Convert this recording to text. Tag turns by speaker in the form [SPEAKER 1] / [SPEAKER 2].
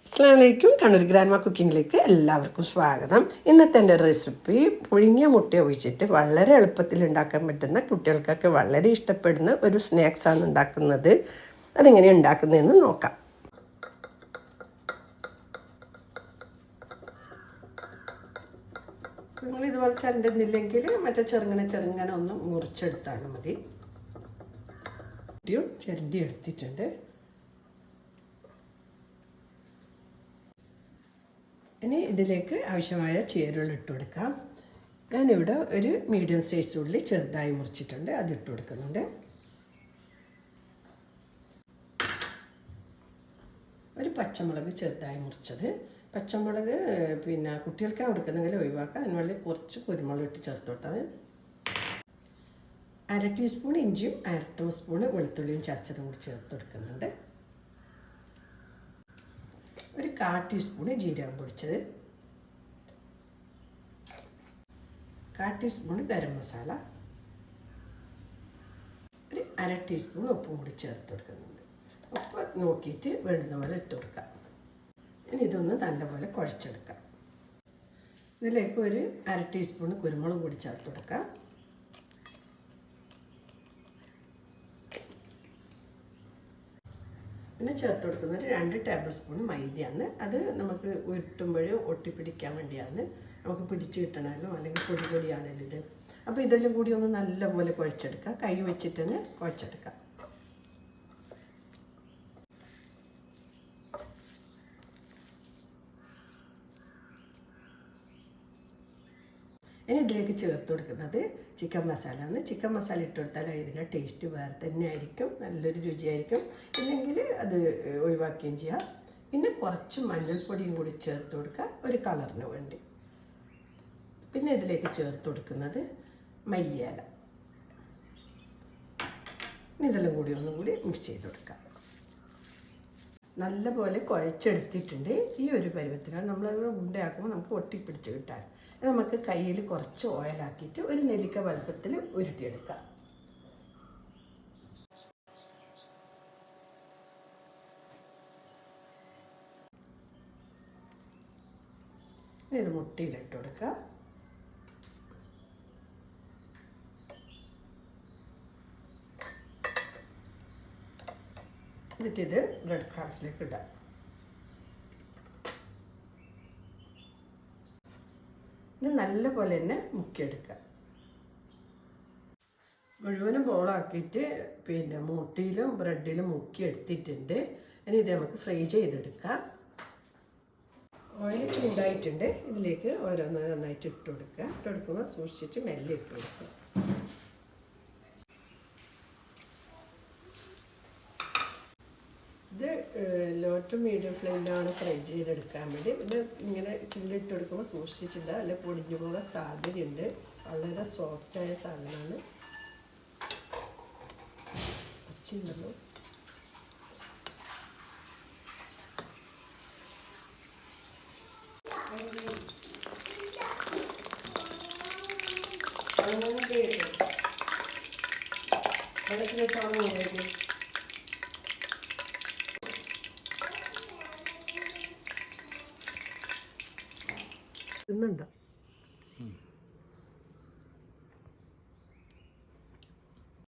[SPEAKER 1] അസ്സലാമലൈക്കും. കണ്ണൂർ ഗ്രാൻഡ്മ കുക്കിങ്ങിലേക്ക് എല്ലാവർക്കും സ്വാഗതം. ഇന്നത്തെ എൻ്റെ റെസിപ്പി പുഴുങ്ങിയ മുട്ട ഒഴിച്ചിട്ട് വളരെ എളുപ്പത്തിൽ ഉണ്ടാക്കാൻ പറ്റുന്ന, കുട്ടികൾക്കൊക്കെ വളരെ ഇഷ്ടപ്പെടുന്ന ഒരു സ്നാക്സാണ് ഉണ്ടാക്കുന്നത്. അതെങ്ങനെ ഉണ്ടാക്കുന്നതെന്ന് നോക്കാം. നിങ്ങൾ ഇതുപോലെ ചരണ്ടുന്നില്ലെങ്കിൽ മറ്റേ ചെറുങ്ങനെ ഒന്ന് മുറിച്ചെടുത്താലും മതി. ചിരണ്ടി എടുത്തിട്ടുണ്ട്. ഇനി ഇതിലേക്ക് ആവശ്യമായ ചേരുവകൾ ഇട്ട് കൊടുക്കാം. ഞാനിവിടെ ഒരു മീഡിയം സൈസ് ഉള്ളി ചെറുതായി മുറിച്ചിട്ടുണ്ട്, അത് ഇട്ട് കൊടുക്കുന്നുണ്ട്. ഒരു പച്ചമുളക് ചെറുതായി മുറിച്ചത്. പച്ചമുളക് കുട്ടികൾക്ക് കൊടുക്കുന്നെങ്കിൽ ഒഴിവാക്കാം. അതിനുള്ളിൽ കുറച്ച് കുരുമുളക് ഇട്ട് ചേർത്ത് കൊടുത്താൽ. 1/2 ടീസ്പൂൺ ഇഞ്ചിയും 1/2 ടീസ്പൂൺ വെളുത്തുള്ളിയും ചതച്ചതും കൂടി ചേർത്ത് കൊടുക്കുന്നുണ്ട്. ഒരു 1/4 ടീസ്പൂൺ ജീരകം പൊടിച്ചത്, 1/4 ടീസ്പൂൺ ഗരം മസാല, ഒരു 1/2 ടീസ്പൂൺ ഉപ്പും കൂടി ചേർത്ത് കൊടുക്കുന്നുണ്ട്. ഉപ്പ് നോക്കിയിട്ട് വേണ്ടുന്ന പോലെ ഇട്ട് കൊടുക്കാം. ഇനി ഇതൊന്ന് നല്ലപോലെ കുഴച്ചെടുക്കാം. ഇതിലേക്ക് ഒരു 1/2 ടീസ്പൂൺ കുരുമുളക് പൊടി ചേർത്ത് കൊടുക്കാം. പിന്നെ ചേർത്ത് കൊടുക്കുന്നത് 2 ടേബിൾ സ്പൂൺ മൈദയാണ്. അത് നമുക്ക് ഉരുട്ടുമ്പോഴും ഒട്ടിപ്പിടിക്കാൻ വേണ്ടിയാണ്. നമുക്ക് പിടിച്ച് കിട്ടണമല്ലോ, അല്ലെങ്കിൽ പൊടിയാണല്ലോ ഇത്. അപ്പോൾ ഇതെല്ലാം കൂടി ഒന്ന് നല്ലപോലെ കുഴച്ചെടുക്കാം. കൈ വെച്ചിട്ട് തന്നെ കുഴച്ചെടുക്കാം. ഇനി ഇതിലേക്ക് ചേർത്ത് കൊടുക്കുന്നത് ചിക്കൻ മസാലയാണ്. ചിക്കൻ മസാല ഇട്ട് കൊടുത്താൽ ഇതിൻ്റെ ടേസ്റ്റ് വേറെ തന്നെ ആയിരിക്കും, നല്ലൊരു രുചിയായിരിക്കും. ഇല്ലെങ്കിൽ അത് ഒഴിവാക്കുകയും ചെയ്യാം. പിന്നെ കുറച്ച് മഞ്ഞൾപ്പൊടിയും കൂടി ചേർത്ത് കൊടുക്കുക, ഒരു കളറിന് വേണ്ടി. പിന്നെ ഇതിലേക്ക് ചേർത്ത് കൊടുക്കുന്നത് മല്ലിയില. ഇതെല്ലാം കൂടി ഒന്നും കൂടി മിക്സ് ചെയ്ത് കൊടുക്കാം. നല്ലപോലെ കുഴച്ചെടുത്തിട്ടുണ്ട്. ഈ ഒരു പരുവത്തിലാണ് നമ്മളത് ഉണ്ടയാക്കുമ്പോൾ നമുക്ക് ഒട്ടിപ്പിടിച്ച് കിട്ടാൻ. നമുക്ക് കയ്യിൽ കുറച്ച് ഓയിലാക്കിയിട്ട് ഒരു നെല്ലിക്ക വലുപ്പത്തിൽ ഉരുട്ടിയെടുക്കാം. ഇത് മുട്ടയിലിട്ട് കൊടുക്കുക. എന്നിട്ടിത് ബ്രെഡ് ക്രംസിലേക്ക് ഇടാം. ഇത് നല്ലപോലെ തന്നെ മുക്കിയെടുക്കുക. മുഴുവനും ബോളാക്കിയിട്ട് മുട്ടയിലും ബ്രെഡിലും മുക്കിയെടുത്തിട്ടുണ്ട്. ഇനി ഇത് നമുക്ക് ഫ്രൈ ചെയ്തെടുക്കാം. ഓയിൽ ചൂടായിട്ടുണ്ട്. ഇതിലേക്ക് ഓരോന്നോരോന്നായിട്ട് ഇട്ട് കൊടുക്കുക. ഇട്ട് കൊടുക്കുമ്പോൾ സൂക്ഷിച്ചിട്ട് മെല്ലെ ഇട്ട് കൊടുക്കുക. ഇത് ലോ ടു മീഡിയം ഫ്ലെയിമിലാണ് ഫ്രൈ ചെയ്തെടുക്കാൻ വേണ്ടി. ഇത് ഇങ്ങനെ ചില്ലിട്ട് കൊടുക്കുമ്പോൾ സൂക്ഷിച്ചില്ല, അല്ലെ പൊടിഞ്ഞു പോകാൻ സാധ്യതയുണ്ട്. വളരെ സോഫ്റ്റായ സാധനമാണ്. പച്ചയുണ്ടല്ലോ. ഇന്നുണ്ടോ